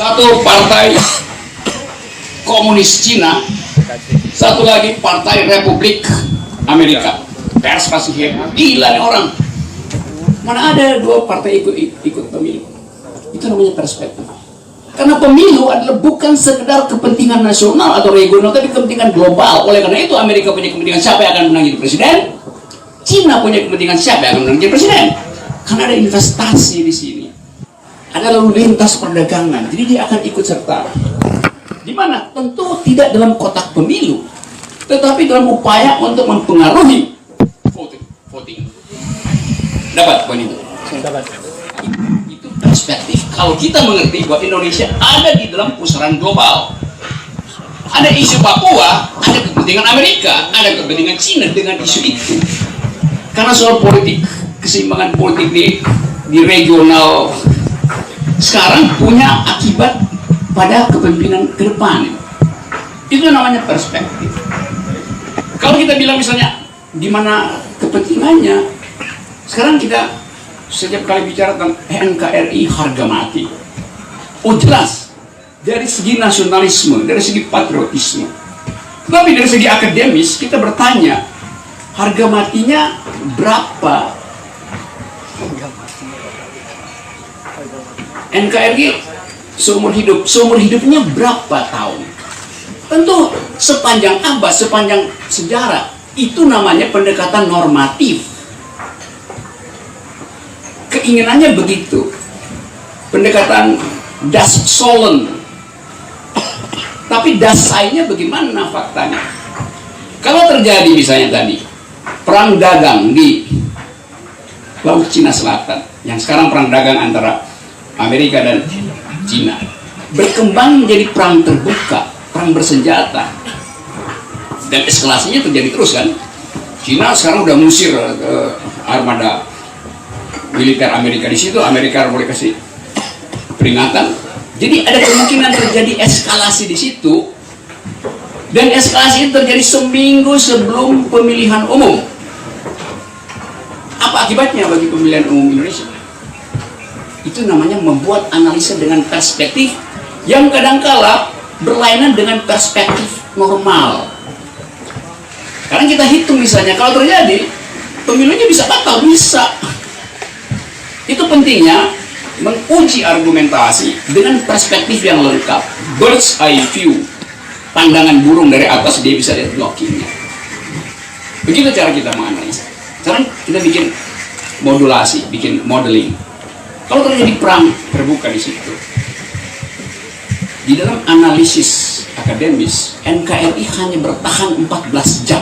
Satu partai komunis Cina, satu lagi partai Republik Amerika. Pers pasti heboh, gila nih orang. Mana ada dua partai ikut pemilu? Itu namanya perspektif. Karena pemilu adalah bukan sekedar kepentingan nasional atau regional, tapi kepentingan global. Oleh karena itu Amerika punya kepentingan siapa yang akan menang jadi presiden, Cina punya kepentingan siapa yang akan menang jadi presiden. Karena ada investasi di sini, ada lalu lintas perdagangan, jadi dia akan ikut serta. Di mana? Tentu tidak dalam kotak pemilu, tetapi dalam upaya untuk mempengaruhi voting. Dapat poin itu? Dapat. Itu perspektif. Kalau kita mengerti bahwa Indonesia ada di dalam pusaran global, ada isu Papua, ada kepentingan Amerika, ada kepentingan Cina dengan isu itu. Karena soal politik, keseimbangan politik di regional sekarang punya akibat pada kepemimpinan ke depan. Itu namanya perspektif. Kalau kita bilang misalnya di mana kepentingannya, sekarang kita setiap kali bicara tentang NKRI harga mati. Oh jelas, dari segi nasionalisme, dari segi patriotisme. Tapi dari segi akademis kita bertanya, harga matinya berapa? NKRI seumur hidupnya berapa tahun? Tentu sepanjang abad, sepanjang sejarah. Itu namanya pendekatan normatif. Keinginannya begitu, pendekatan das sollen. Tapi dasainya bagaimana faktanya? Kalau terjadi misalnya tadi perang dagang di Laut Cina Selatan, yang sekarang perang dagang antara Amerika dan Cina, berkembang menjadi perang terbuka, perang bersenjata, dan eskalasinya terjadi terus kan? Cina sekarang udah ngusir armada militer Amerika di situ, Amerika boleh kasih peringatan. Jadi ada kemungkinan terjadi eskalasi di situ, dan eskalasi itu terjadi seminggu sebelum pemilihan umum. Apa akibatnya bagi pemilihan umum Indonesia? Itu namanya membuat analisa dengan perspektif yang kadangkala berlainan dengan perspektif normal. Karena kita hitung misalnya kalau terjadi pemilunya bisa batal, bisa. Itu pentingnya menguji argumentasi dengan perspektif yang lengkap, bird's eye view, pandangan burung dari atas dia bisa lihat blockingnya. Begitu cara kita menganalisa. Sekarang kita bikin modulasi, bikin modeling. Kalau terjadi perang terbuka di situ, di dalam analisis akademis NKRI hanya bertahan 14 jam.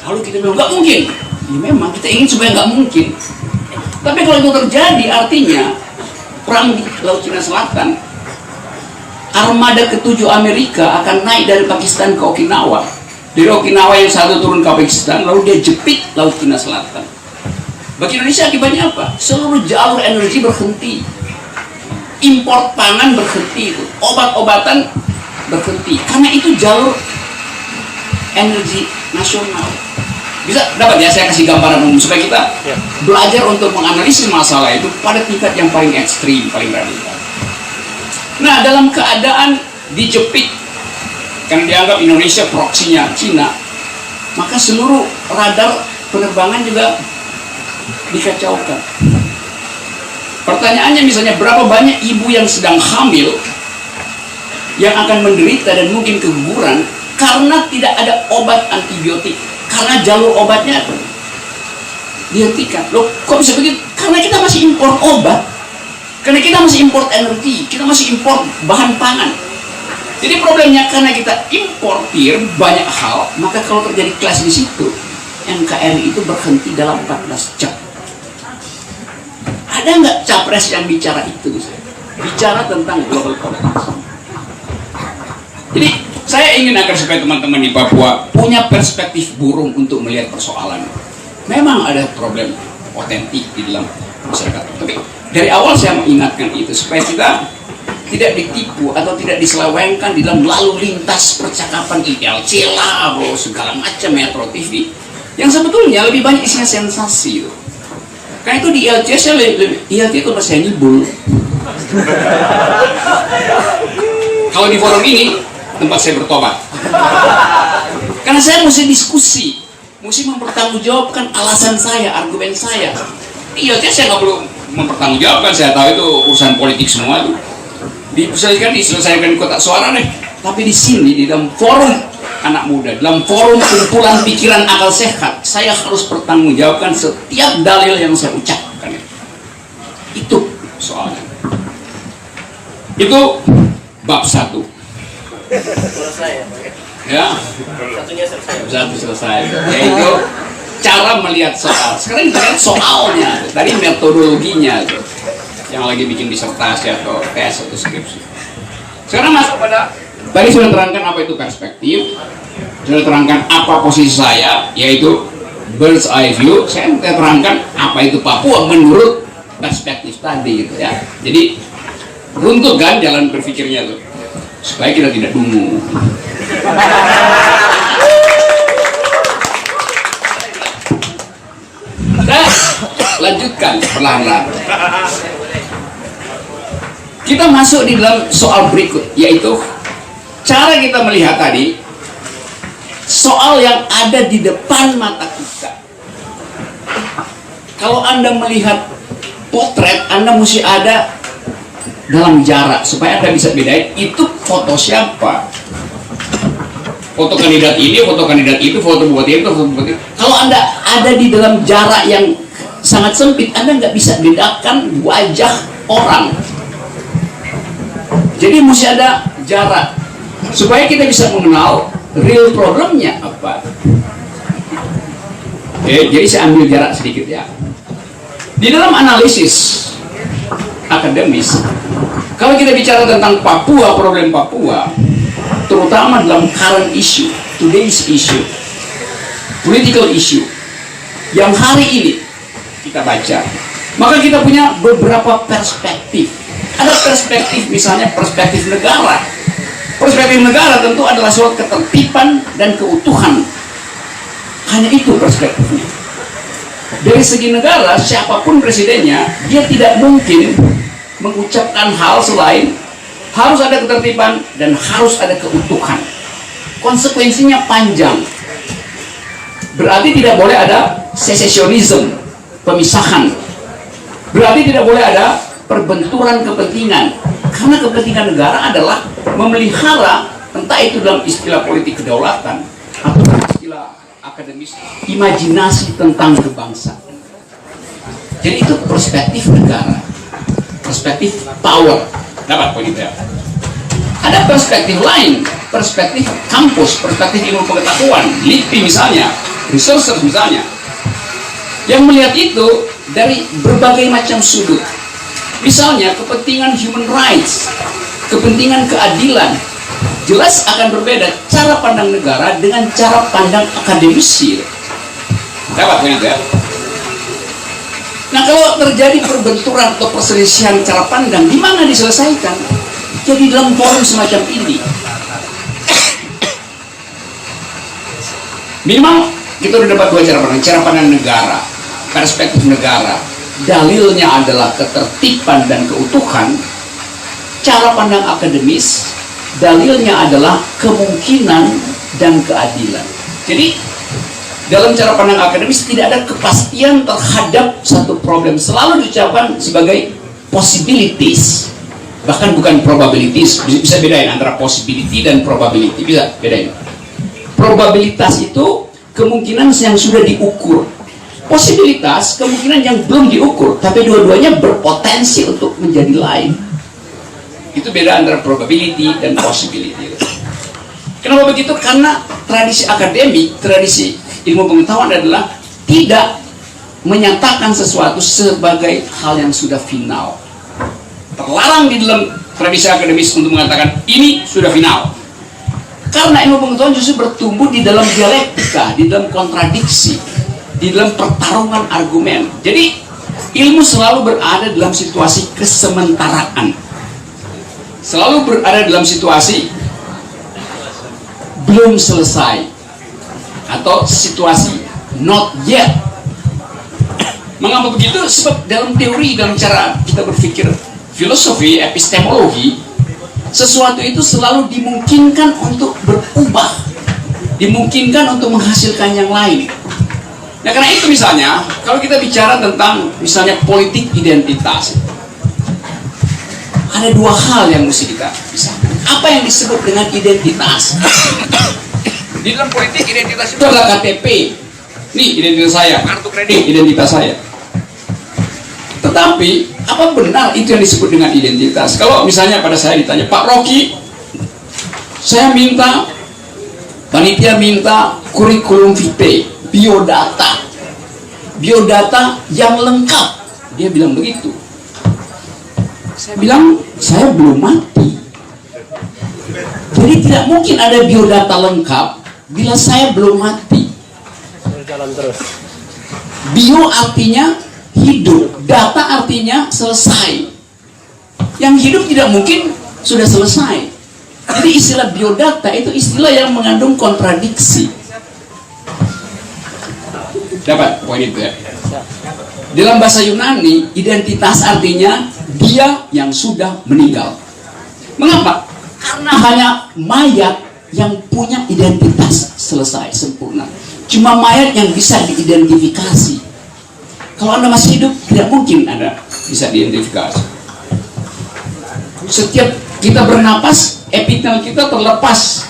Lalu kita bilang nggak mungkin. Ya memang kita ingin supaya nggak mungkin. Tapi kalau itu terjadi, artinya perang di Laut Cina Selatan, armada ke-7 Amerika akan naik dari Pakistan ke Okinawa. Dari Okinawa yang satu turun ke Pakistan, lalu dia jepit Laut Cina Selatan. Bagi Indonesia akibatnya apa? Seluruh jalur energi berhenti, impor pangan berhenti, itu obat-obatan berhenti. Karena itu jalur energi nasional. Bisa dapat ya, saya kasih gambaran umum supaya kita belajar untuk menganalisis masalah itu pada tingkat yang paling ekstrim, paling radikal. Nah, dalam keadaan dijepit karena dianggap Indonesia proksinya Cina, maka seluruh radar penerbangan juga dikacaukan. Pertanyaannya misalnya berapa banyak ibu yang sedang hamil yang akan menderita dan mungkin keguguran karena tidak ada obat antibiotik, karena jalur obatnya dihentikan. Loh, kok bisa begitu? Karena kita masih impor obat, karena kita masih impor energi, kita masih impor bahan pangan. Jadi problemnya karena kita importir banyak hal, maka kalau terjadi clash di situ, NKRI itu berhenti dalam 14 jam. Ada nggak capres yang bicara itu? Bicara tentang global politics. Jadi saya ingin agar supaya teman-teman di Papua punya perspektif burung untuk melihat persoalan. Memang ada problem otentik di dalam masyarakat, tapi dari awal saya mengingatkan itu supaya kita tidak ditipu atau tidak diselewengkan di dalam lalu lintas percakapan ILC lah, segala macam Metro TV yang sebetulnya lebih banyak isinya sensasi itu. Karena itu di ILC saya ILC itu saya nyibul, Kalau di forum ini tempat saya bertobat, karena saya mesti diskusi, mesti mempertanggungjawabkan alasan saya, argumen saya. Iya, saya nggak perlu mempertanggungjawabkan, saya tahu itu urusan politik semua itu diselesaikan kotak suara nih. Tapi di sini, di dalam forum anak muda, dalam forum kumpulan pikiran akal sehat, saya harus pertanggungjawabkan setiap dalil yang saya ucapkan. Itu soalnya. Itu bab 1. Selesai Ya, satunya selesai. satu selesai. Yaitu cara melihat soal. Sekarang kita lihat soalnya, tadi metodologinya tuh, yang lagi bikin disertasi atau tes atau skripsi. Sekarang masuk pada, tadi sudah terangkan apa itu perspektif, sudah terangkan apa posisi saya, yaitu bird's eye view. Saya terangkan apa itu Papua menurut perspektif tadi gitu ya. Jadi runtuh kan jalan berpikirnya tuh, supaya kita tidak dungu. Nah, lanjutkan perlahan-lahan. Kita masuk di dalam soal berikut, yaitu cara kita melihat tadi soal yang ada di depan mata kita. Kalau Anda melihat potret, Anda mesti ada dalam jarak supaya Anda bisa bedain itu foto siapa. Foto kandidat ini, foto kandidat itu, foto bupati itu, foto bupati itu. Kalau Anda ada di dalam jarak yang sangat sempit, Anda nggak bisa bedakan wajah orang. Jadi mesti ada jarak supaya kita bisa mengenal real problemnya apa. Oke, jadi saya ambil jarak sedikit ya. Di dalam analisis akademis, kalau kita bicara tentang Papua, problem Papua, terutama dalam current issue, today's issue, political issue, yang hari ini kita baca, maka kita punya beberapa perspektif. Ada perspektif, misalnya perspektif negara. Perspektif negara tentu adalah suatu ketertiban dan keutuhan. Hanya itu perspektifnya. Dari segi negara, siapapun presidennya, dia tidak mungkin mengucapkan hal selain harus ada ketertiban dan harus ada keutuhan. Konsekuensinya panjang. Berarti tidak boleh ada secesionism, pemisahan. Berarti tidak boleh ada perbenturan kepentingan. Karena kepentingan negara adalah memelihara, entah itu dalam istilah politik kedaulatan atau istilah akademis, imajinasi tentang kebangsaan. Jadi itu perspektif negara, perspektif power. Dapat poin itu ya. Ada perspektif lain, perspektif kampus, perspektif ilmu pengetahuan, LIPI misalnya, researchers misalnya, yang melihat itu dari berbagai macam sudut. Misalnya kepentingan human rights, kepentingan keadilan, jelas akan berbeda cara pandang negara dengan cara pandang akademisi. Dapat poin itu ya. Nah, kalau terjadi perbenturan atau perselisihan cara pandang, di mana diselesaikan? Jadi dalam forum semacam ini. Minimal kita udah dapat dua cara pandang negara, perspektif negara. Dalilnya adalah ketertiban dan keutuhan. Cara pandang akademis, dalilnya adalah kemungkinan dan keadilan. Jadi dalam cara pandang akademis tidak ada kepastian terhadap satu problem, selalu diucapkan sebagai possibilities, bahkan bukan probabilities. Bisa bedain antara possibility dan probability, bisa bedain. Probabilitas itu kemungkinan yang sudah diukur, posibilitas kemungkinan yang belum diukur tapi dua-duanya berpotensi untuk menjadi lain. Itu beda antara probability dan possibility. Kenapa begitu? Karena tradisi akademik, tradisi ilmu pengetahuan adalah tidak menyatakan sesuatu sebagai hal yang sudah final. Terlarang di dalam tradisi akademis untuk mengatakan ini sudah final. Karena ilmu pengetahuan justru bertumbuh di dalam dialektika, di dalam kontradiksi, di dalam pertarungan argumen. Jadi ilmu selalu berada dalam situasi kesementaraan, selalu berada dalam situasi belum selesai atau situasi not yet. Mengapa begitu? Sebab dalam teori, dalam cara kita berpikir filosofi, epistemologi, sesuatu itu selalu dimungkinkan untuk berubah, dimungkinkan untuk menghasilkan yang lain. Nah karena itu misalnya, kalau kita bicara tentang misalnya politik identitas, ada dua hal yang mesti kita pisahkan. Apa yang disebut dengan identitas? Di dalam politik identitas itu adalah KTP. Nih identitas saya, kartu kredit identitas saya. Tetapi apa benar itu yang disebut dengan identitas? Kalau misalnya pada saya ditanya, Pak Rocky, saya minta, panitia minta kurikulum vitae, biodata yang lengkap. Dia bilang begitu. Saya bilang, saya belum mati. Jadi tidak mungkin ada biodata lengkap bila saya belum mati. Jalan terus. Bio artinya hidup, data artinya selesai. Yang hidup tidak mungkin sudah selesai. Jadi istilah biodata itu istilah yang mengandung kontradiksi. Dapat poin itu ya? Dalam bahasa Yunani, identitas artinya dia yang sudah meninggal. Mengapa? Karena hanya mayat yang punya identitas selesai, sempurna. Cuma mayat yang bisa diidentifikasi. Kalau Anda masih hidup, tidak mungkin Anda bisa diidentifikasi. Setiap kita bernapas, epitel kita terlepas.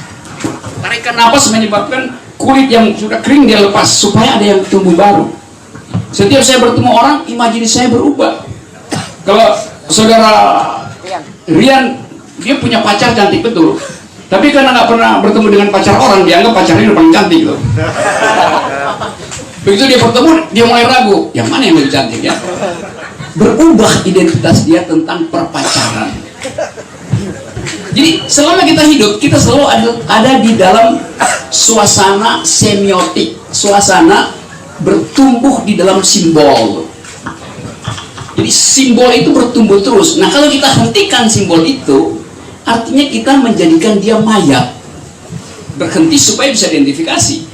Tarikan napas menyebabkan kulit yang sudah kering dia lepas, supaya ada yang tumbuh baru. Setiap saya bertemu orang, imajinasi saya berubah. Kalau saudara Rian, dia punya pacar cantik betul. Tapi karena nggak pernah bertemu dengan pacar orang, dianggap pacarnya udah paling cantik loh. Begitu dia bertemu, dia mulai ragu, yang mana yang lebih cantik ya? Berubah identitas dia tentang perpacaran. Jadi selama kita hidup, kita selalu ada di dalam suasana semiotik, suasana bertumbuh di dalam simbol. Jadi simbol itu bertumbuh terus. Nah kalau kita hentikan simbol itu, artinya kita menjadikan dia mayat, berhenti supaya bisa identifikasi.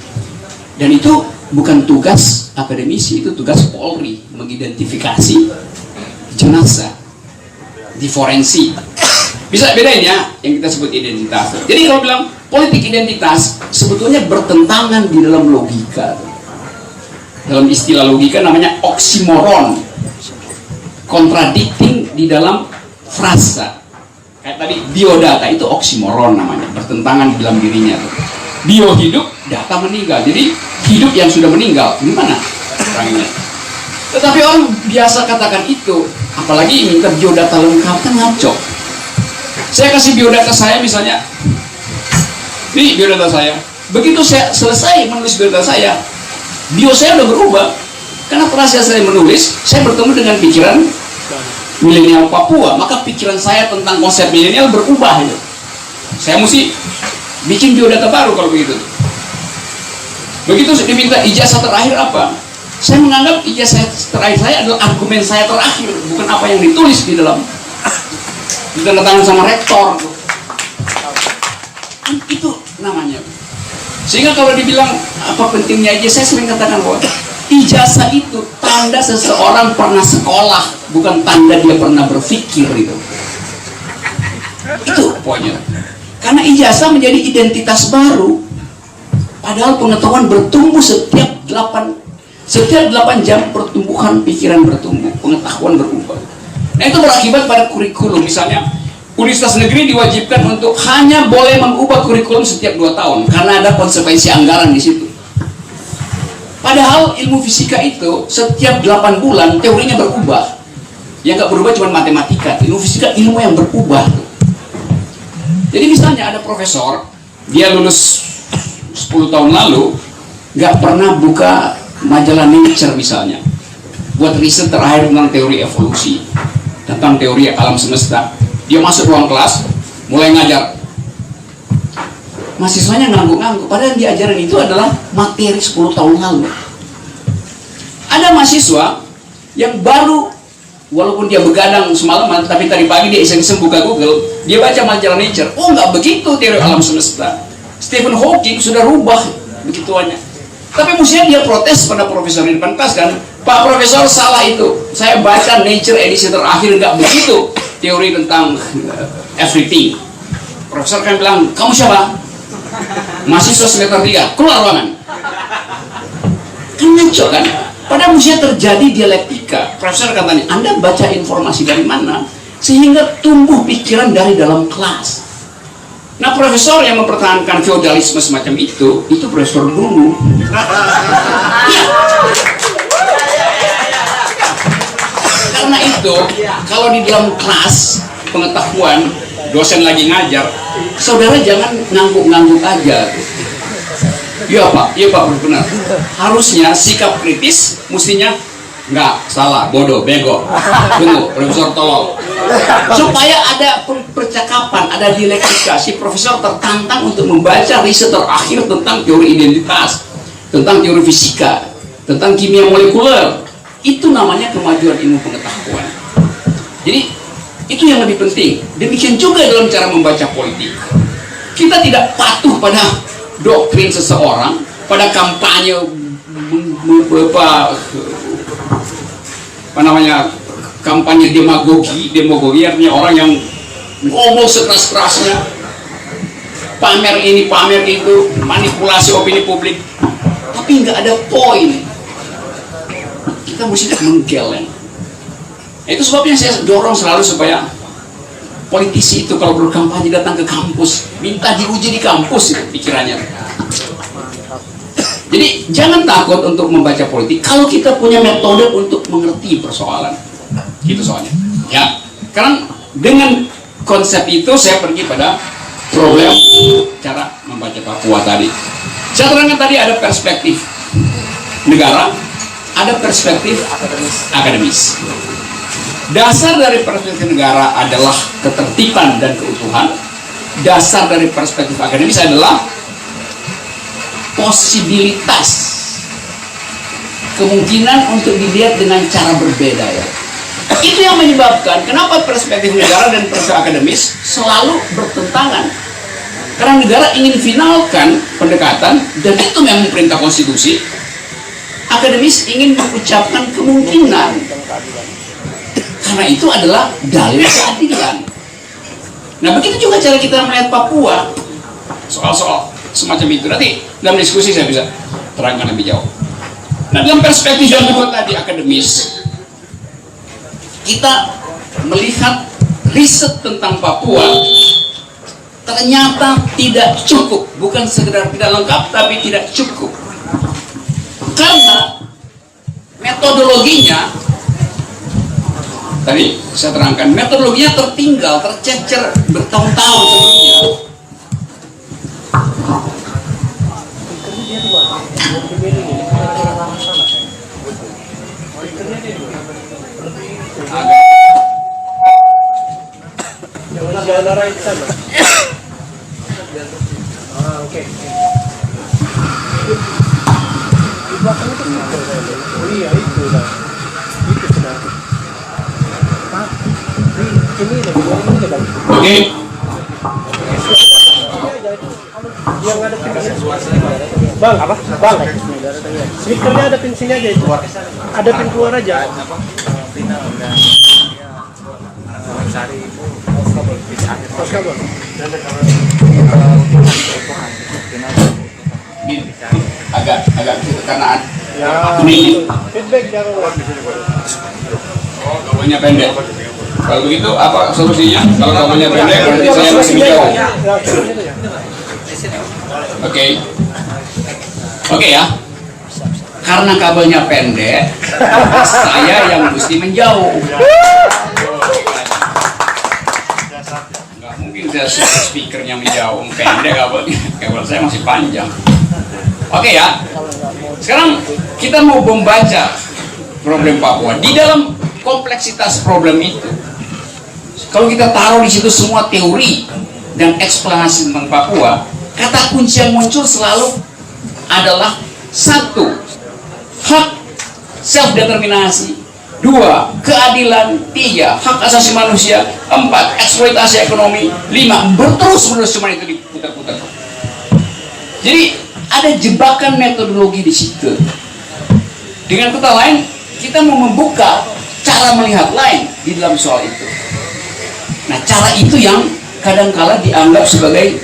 Dan itu bukan tugas akademisi, itu tugas Polri, mengidentifikasi jenazah di forensik. Bisa bedain ya yang kita sebut identitas. Jadi kalau bilang politik identitas sebetulnya bertentangan di dalam logika. Dalam istilah logika namanya oksimoron, contradicting di dalam frasa. Kayak tadi biodata itu oksimoron namanya, bertentangan di dalam dirinya. Bio hidup, data meninggal. Jadi hidup yang sudah meninggal, gimana orangnya? Tetapi orang biasa katakan itu, apalagi minta biodata lengkap, kan ngaco. Saya kasih biodata saya misalnya, ini biodata saya. Begitu saya selesai menulis biodata saya, bio saya udah berubah. Karena proses saya menulis, saya bertemu dengan pikiran milenial Papua, maka pikiran saya tentang konsep milenial berubah. Ya. Saya mesti bikin biodata baru kalau begitu. Begitu diminta ijazah terakhir apa? Saya menganggap ijazah terakhir saya adalah argumen saya terakhir, bukan apa yang ditulis di dalam. Ditandatangan sama rektor. Itu namanya. Sehingga kalau dibilang apa pentingnya ijazah, saya sering katakan bahwa ijazah itu tanda seseorang pernah sekolah, bukan tanda dia pernah berpikir itu. Itu poinnya. Karena ijazah menjadi identitas baru. Padahal pengetahuan bertumbuh setiap 8 jam pertumbuhan pikiran bertumbuh, pengetahuan berubah. Nah itu berakibat pada kurikulum. Misalnya universitas negeri diwajibkan untuk hanya boleh mengubah kurikulum setiap 2 tahun karena ada konsekuensi anggaran di situ. Padahal ilmu fisika itu setiap 8 bulan teorinya berubah. Yang nggak berubah cuma matematika. Ilmu fisika ilmu yang berubah. Jadi misalnya ada profesor, dia lulus 10 tahun lalu, nggak pernah buka majalah Nature misalnya, buat riset terakhir tentang teori evolusi, tentang teori alam semesta. Dia masuk ruang kelas, mulai ngajar. Mahasiswanya ngangguk-ngangguk, padahal yang diajarin itu adalah materi 10 tahun lalu. Ada mahasiswa yang baru, walaupun dia begadang semalaman, tapi tadi pagi dia iseng-iseng buka Google, dia baca majalah Nature. Oh, nggak begitu teori alam semesta. Stephen Hawking sudah rubah begituannya. Tapi mestinya dia protes pada profesor di depan kelas kan, Pak Profesor salah itu. Saya baca Nature edisi terakhir nggak begitu. teori tentang everything. Profesor kan bilang, kamu siapa? Mahasiswa semester 3, keluar ruangan. Kan ngaco kan? Padahal mestinya terjadi dialektika. Profesor katanya, Anda baca informasi dari mana? Sehingga tumbuh pikiran dari dalam kelas. Nah, profesor yang mempertahankan feodalisme semacam itu profesor dulu. Ya. Karena itu, kalau di dalam kelas pengetahuan, dosen lagi ngajar, saudara jangan ngangguk-ngangguk aja. Iya Pak, benar. Harusnya sikap kritis, mestinya enggak, salah, bodoh, bego, tunggu, profesor tolol. Supaya ada percakapan, ada dialektika. Si profesor tertantang untuk membaca riset terakhir tentang teori identitas, tentang teori fisika, tentang kimia molekuler. Itu namanya kemajuan ilmu pengetahuan. Jadi itu yang lebih penting. Demikian juga dalam cara membaca politik. Kita tidak patuh pada doktrin seseorang, pada kampanye kampanye demagogi artinya orang yang ngomong sekeras-kerasnya, pamer ini pamer itu, manipulasi opini publik, tapi nggak ada poin. Kita mesti menggeleng. Itu sebabnya saya dorong selalu supaya politisi itu kalau berkampanye datang ke kampus, minta diuji di kampus itu pikirannya. Jadi jangan takut untuk membaca politik kalau kita punya metode untuk mengerti persoalan. Itu soalnya. Ya, karena dengan konsep itu saya pergi pada problem cara membaca Papua tadi. Saya terangkan tadi ada perspektif negara, ada perspektif akademis. Dasar dari perspektif negara adalah ketertiban dan keutuhan. Dasar dari perspektif akademis adalah posibilitas, kemungkinan untuk dilihat dengan cara berbeda ya. Itu yang menyebabkan kenapa perspektif negara dan perspektif akademis selalu bertentangan. Karena negara ingin finalkan pendekatan dan itu memang perintah konstitusi. Akademis ingin mengucapkan kemungkinan. Karena itu adalah dalil keadilan. Nah, begitu juga cara kita melihat Papua. Soal-soal semacam itu nanti dalam diskusi saya bisa terangkan lebih jauh. Nah, dalam perspektif yang kedua tadi akademis, kita melihat riset tentang Papua ternyata tidak cukup, bukan sekedar tidak lengkap, tapi tidak cukup. Karena metodologinya tadi saya terangkan, metodologinya tertinggal, tercecer bertahun-tahun sebelumnya. Jangan arah ke sana. Oke. Di belakang itu oh iya itu lah. Itu sudah. Ini kan. Oke. Yang ada Bang, apa? Bang. Speakernya ada pinsinya aja itu. Ada pin keluar aja. Agak karena ya, feedback jangan. Oh, kabelnya pendek. Kalau begitu apa solusinya? Kalau kabelnya pendek berarti saya masih menjauh. Oke ya. Karena kabelnya pendek, saya yang mesti menjauh. Nggak mungkin saya speakernya menjauh, pendek kabel saya masih panjang. Oke ya. Sekarang kita mau membaca problem Papua di dalam kompleksitas problem itu. Kalau kita taruh di situ semua teori dan eksplanasi tentang Papua, kata kunci yang muncul selalu adalah satu, hak self determinasi, dua, keadilan, tiga, hak asasi manusia, empat, eksploitasi ekonomi, lima, berterus-menerus cuma itu diputar-putar. Jadi ada jebakan metodologi di situ. Dengan kata lain, kita mau membuka cara melihat lain di dalam soal itu. Nah, cara itu yang kadang-kala dianggap sebagai,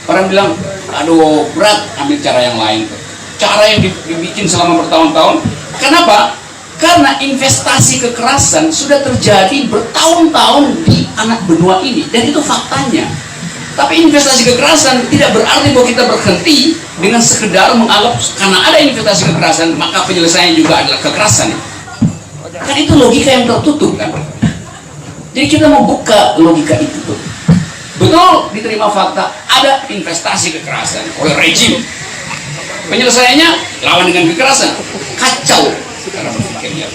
orang bilang, aduh berat, ambil cara yang lain. Cara yang dibikin selama bertahun-tahun. Kenapa? Karena investasi kekerasan sudah terjadi bertahun-tahun di anak benua ini, dan itu faktanya. Tapi investasi kekerasan tidak berarti bahwa kita berhenti dengan sekedar menganggap karena ada investasi kekerasan maka penyelesaiannya juga adalah kekerasan. Kan itu logika yang tertutup kan. Jadi kita mau buka logika itu tuh. Betul, diterima fakta ada investasi kekerasan oleh rejim. Penyelesaiannya lawan dengan kekerasan. Kacau cara berpikirnya.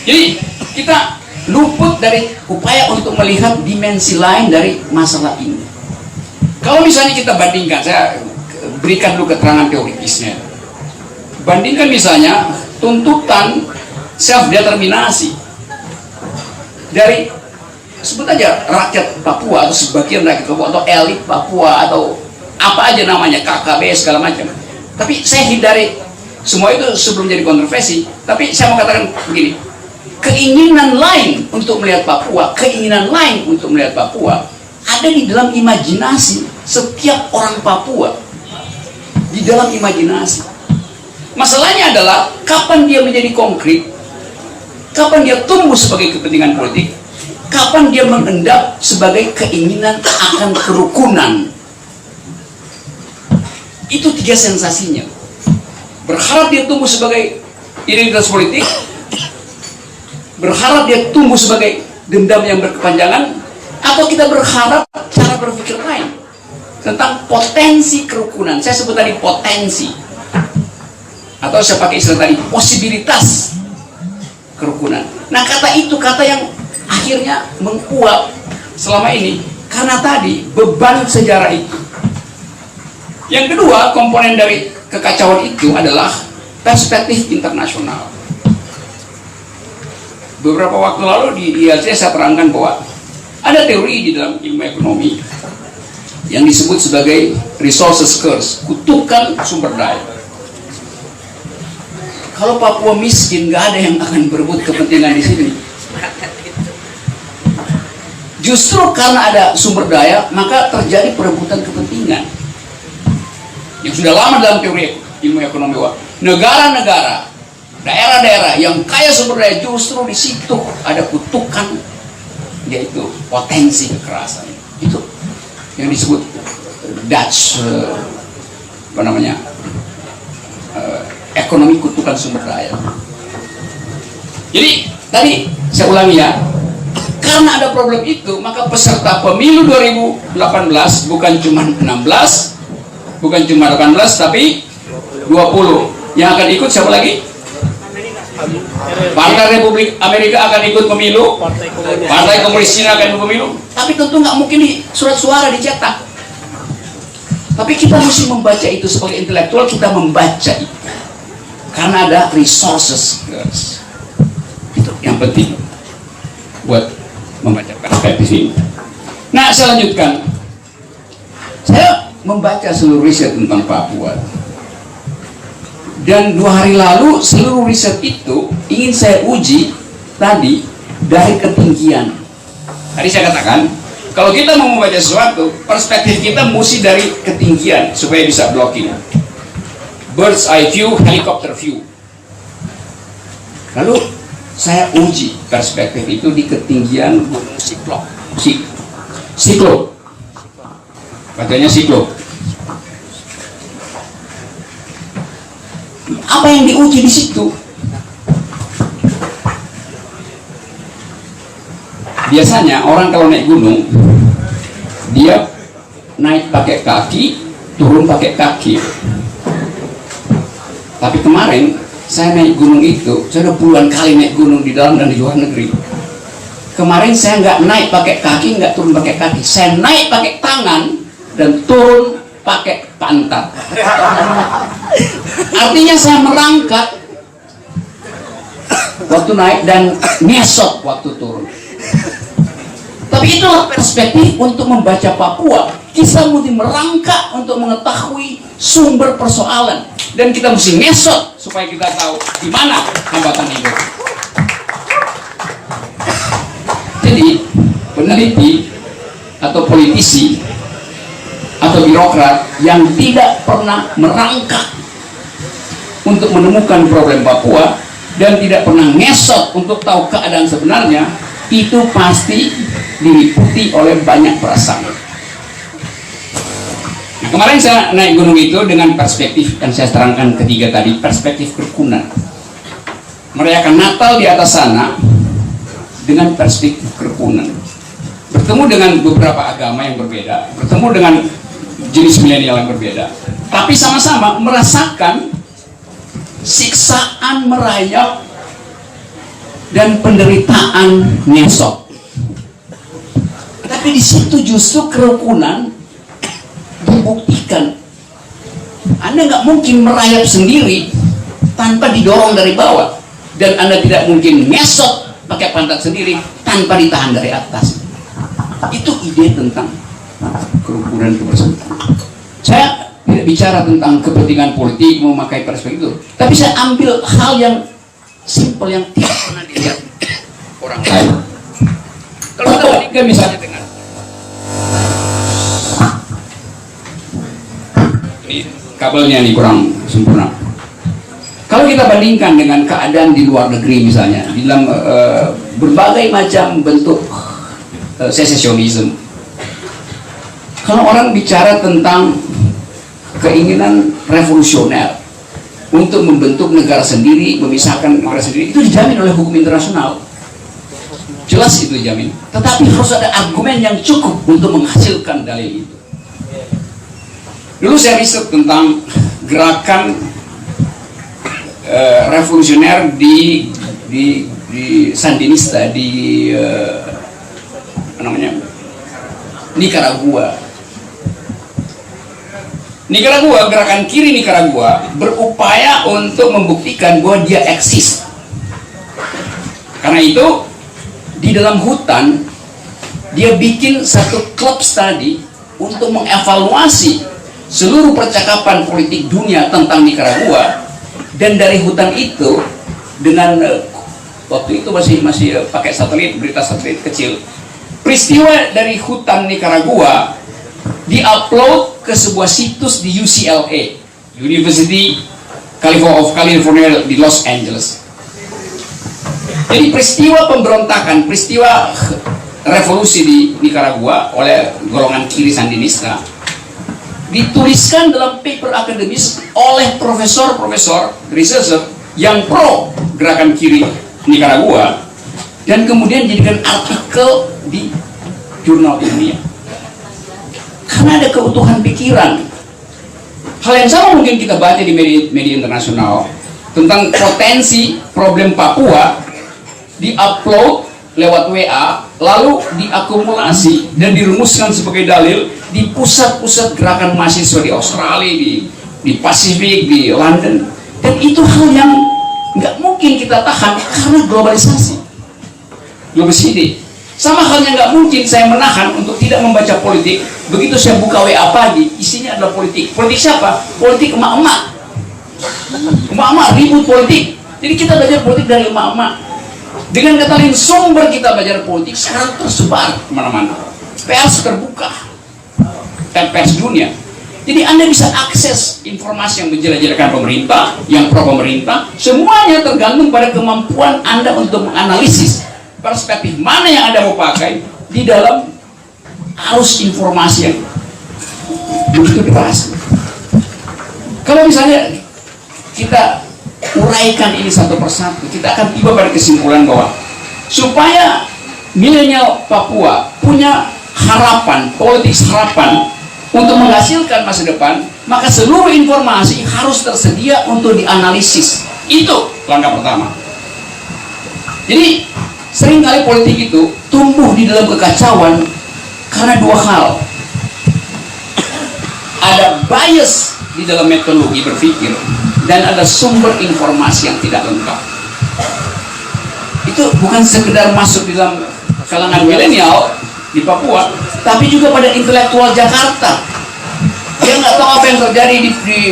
Jadi kita luput dari upaya untuk melihat dimensi lain dari masalah ini. Kalau misalnya kita bandingkan, saya berikan dulu keterangan teoritisnya. Bandingkan misalnya tuntutan self-determinasi dari, sebut aja rakyat Papua atau sebagian rakyat Papua atau elit Papua atau apa aja namanya, KKB segala macam. Tapi saya hindari semua itu sebelum jadi kontroversi. Tapi saya mau katakan begini, keinginan lain untuk melihat Papua, keinginan lain untuk melihat Papua ada di dalam imajinasi setiap orang Papua, di dalam imajinasi. Masalahnya adalah kapan dia menjadi konkret, kapan dia tumbuh sebagai kepentingan politik, kapan dia mengendap sebagai keinginan akan kerukunan. Itu tiga sensasinya. Berharap dia tumbuh sebagai identitas politik, berharap dia tumbuh sebagai dendam yang berkepanjangan, atau kita berharap cara berpikir lain tentang potensi kerukunan. Saya sebut tadi potensi, atau saya pakai istilah tadi posibilitas kerukunan. Nah, kata itu kata yang akhirnya menguap selama ini karena tadi beban sejarah itu. Yang kedua, komponen dari kekacauan itu adalah perspektif internasional. Beberapa waktu lalu di ILC saya terangkan bahwa ada teori di dalam ilmu ekonomi yang disebut sebagai resources curse, kutukan sumber daya. Kalau Papua miskin, nggak ada yang akan berebut kepentingan di sini. Justru karena ada sumber daya, maka terjadi perebutan kepentingan. Yang sudah lama dalam teori ilmu ekonomi, negara-negara, daerah-daerah yang kaya sumber daya, justru di situ ada kutukan, yaitu potensi kekerasan. Itu yang disebut Dutch ekonomi kutukan sumber daya. Jadi tadi saya ulangi ya, karena ada problem itu, maka peserta pemilu 2018 bukan cuma 16, bukan cuma 18, tapi 20. Yang akan ikut siapa lagi? Partai Republik Amerika akan ikut pemilu, Partai Komunis Cina akan ikut pemilu. Tapi tentu nggak mungkin di surat suara dicetak. Tapi kita mesti membaca itu sebagai intelektual, kita membaca itu karena ada resources. Itu yang penting buat membaca perspektif ini. Nah, saya lanjutkan. Saya membaca seluruh riset tentang Papua, dan 2 hari lalu seluruh riset itu ingin saya uji tadi dari ketinggian. Tadi saya katakan kalau kita mau membaca sesuatu, perspektif kita mesti dari ketinggian supaya bisa blocking. Bird's eye view, helicopter view. Lalu saya uji perspektif itu di ketinggian Gunung Siklop. Siklop. Bacanya Siklop. Apa yang diuji di situ? Biasanya orang kalau naik gunung, dia naik pakai kaki, turun pakai kaki. Tapi kemarin saya naik gunung itu, saya udah puluhan kali naik gunung di dalam dan di luar negeri. Kemarin saya nggak naik pakai kaki, nggak turun pakai kaki. Saya naik pakai tangan dan turun pakai pantat. Artinya saya merangkak waktu naik dan nyesot waktu turun. Tapi itulah perspektif untuk membaca Papua. Kita mesti merangkak untuk mengetahui sumber persoalan, dan kita mesti nyesot supaya kita tahu di mana hambatan itu. Jadi peneliti atau politisi atau birokrat yang tidak pernah merangkak untuk menemukan problem Papua dan tidak pernah ngesot untuk tahu keadaan sebenarnya, itu pasti diliputi oleh banyak prasangka. Nah, kemarin saya naik gunung itu dengan perspektif yang saya terangkan ketiga tadi, perspektif kerukunan. Merayakan Natal di atas sana dengan perspektif kerukunan. Bertemu dengan beberapa agama yang berbeda, bertemu dengan jenis milenial yang berbeda, tapi sama-sama merasakan siksaan merayap dan penderitaan ngesot. Tapi di situ justru kerukunan dibuktikan. Anda nggak mungkin merayap sendiri tanpa didorong dari bawah, dan Anda tidak mungkin ngesot pakai pantat sendiri tanpa ditahan dari atas. Itu ide tentang kerukunan kebersamaan. Saya tidak bicara tentang kepentingan politik memakai perspektif itu, tapi saya ambil hal yang simpel yang tidak pernah dilihat orang lain. Kalau kita bandingkan misalnya dengan ini kabelnya ini kurang sempurna. Kalau kita bandingkan dengan keadaan di luar negeri misalnya, di dalam berbagai macam bentuk secesionisme, kalau orang bicara tentang keinginan revolusioner untuk membentuk negara sendiri, memisahkan negara sendiri, itu dijamin oleh hukum internasional. Jelas itu dijamin. Tetapi harus ada argumen yang cukup untuk menghasilkan dalil itu. Dulu saya riset tentang gerakan revolusioner di Sandinista di Nicaragua. Gerakan kiri Nicaragua berupaya untuk membuktikan bahwa dia eksis. Karena itu di dalam hutan dia bikin satu klub studi untuk mengevaluasi seluruh percakapan politik dunia tentang Nicaragua, dan dari hutan itu dengan waktu itu masih pakai satelit, berita satelit kecil, peristiwa dari hutan Nicaragua diupload ke sebuah situs di UCLA, University of California di Los Angeles. Jadi peristiwa pemberontakan, peristiwa revolusi di Nicaragua oleh golongan kiri Sandinista dituliskan dalam paper akademis oleh profesor-profesor researcher yang pro gerakan kiri Nicaragua, dan kemudian dijadikan artikel di jurnal ilmiah. Karena ada keutuhan pikiran. Hal yang sama mungkin kita baca di media internasional tentang potensi problem Papua, diupload lewat WA, lalu diakumulasi dan dirumuskan sebagai dalil di pusat-pusat gerakan mahasiswa di Australia, di Pasifik, di London. Dan itu hal yang nggak mungkin kita tahan karena globalisasi, globalisasi. Sama halnya nggak mungkin saya menahan untuk tidak membaca politik. Begitu saya buka WA pagi, isinya adalah politik. Politik siapa? Politik emak-emak. Emak-emak ribut politik. Jadi kita belajar politik dari emak-emak. Dengan kata lain, sumber kita belajar politik sekarang tersebar kemana-mana. Pers terbuka, dan pers dunia. Jadi Anda bisa akses informasi yang menjelajahkan pemerintah, yang pro pemerintah. Semuanya tergantung pada kemampuan Anda untuk menganalisis perspektif mana yang Anda mau pakai di dalam arus informasi yang begitu deras. Kalau misalnya kita uraikan ini satu persatu, kita akan tiba pada kesimpulan bahwa supaya milenial Papua punya harapan, politik harapan untuk menghasilkan masa depan, maka seluruh informasi harus tersedia untuk dianalisis. Itu langkah pertama. Jadi seringkali politik itu tumbuh di dalam kekacauan karena dua hal. Ada bias di dalam metodologi berpikir, dan ada sumber informasi yang tidak lengkap. Itu bukan sekedar masuk di dalam kalangan milenial di Papua, tapi juga pada intelektual Jakarta. Dia nggak tahu apa yang terjadi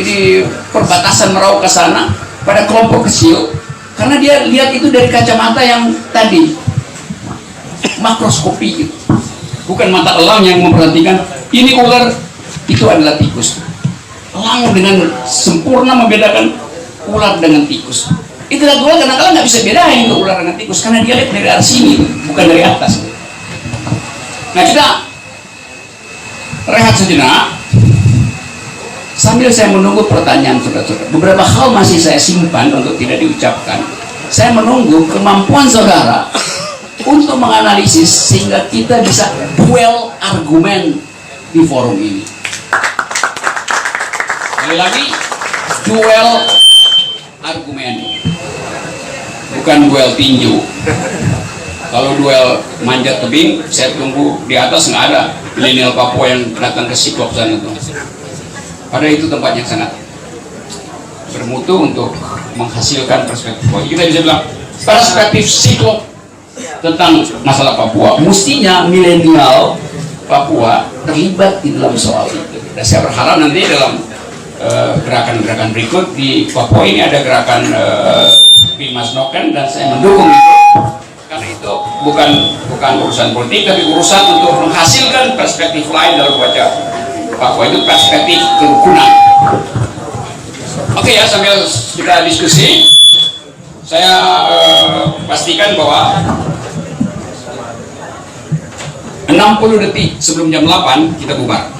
di perbatasan Merauke sana pada kelompok kecil, karena dia lihat itu dari kacamata yang tadi. makroskopi gitu. Bukan mata elang yang memperhatikan ini ular, itu adalah tikus. Elang dengan sempurna membedakan ular dengan tikus. Itulah gua kadang-kadang nggak bisa bedain ular dengan tikus karena dia lihat dari arah sini, bukan dari atas. Nah, kita rehat sejenak sambil saya menunggu pertanyaan saudara-saudara. Beberapa hal masih saya simpan untuk tidak diucapkan. Saya menunggu kemampuan saudara untuk menganalisis sehingga kita bisa duel argumen di forum ini. Sekali lagi, duel argumen, bukan duel tinju. Kalau duel manjat tebing, saya tunggu di atas nggak ada milenial Papua yang datang ke Siklop sana tuh. Padahal itu tempat yang sangat bermutu untuk menghasilkan perspektif. Kita bisa bilang perspektif Siklop tentang masalah Papua. Mestinya milenial Papua terlibat di dalam soal itu. Dan saya berharap nanti dalam gerakan-gerakan berikut di Papua ini ada gerakan Bimas Noken, dan saya mendukung itu. Karena itu bukan urusan politik, tapi urusan untuk menghasilkan perspektif lain dalam wajah Papua, itu perspektif kerukunan. Oke ya, sambil kita diskusi, saya pastikan bahwa 60 detik sebelum jam 8 kita bubar.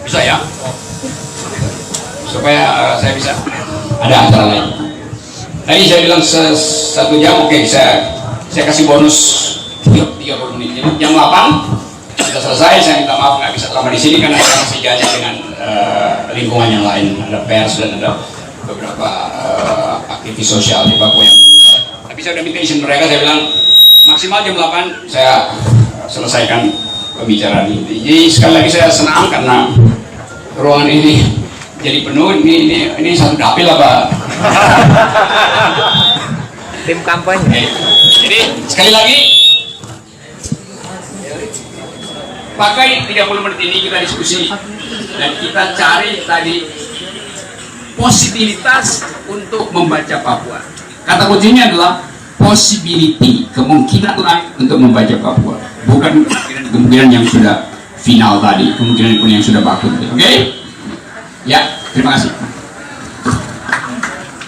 Bisa ya? Supaya saya bisa ada acara lain. Tadi saya bilang 1 jam, oke, saya kasih bonus 30 menit. Jadi jam 8 sudah selesai. Saya minta maaf nggak bisa lama di sini karena saya masih janji dengan lingkungan yang lain, ada pers dan ada beberapa aktivis sosial di Papua yang menunggu saya. Tapi saya sudah minta izin mereka, saya bilang maksimal jam 8 saya selesaikan pembicaraan ini. Jadi sekali lagi saya senang karena ruangan ini jadi penuh. Ini satu dapil apa? Tim kampanye. Jadi sekali lagi pakai 30 menit ini kita diskusi dan kita cari tadi posibilitas untuk membaca Papua. Kata kuncinya adalah possibility, kemungkinan lain untuk membaca Papua, bukan kemungkinan yang sudah final tadi, kemungkinan pun yang sudah baku. Oke? Ya, terima kasih.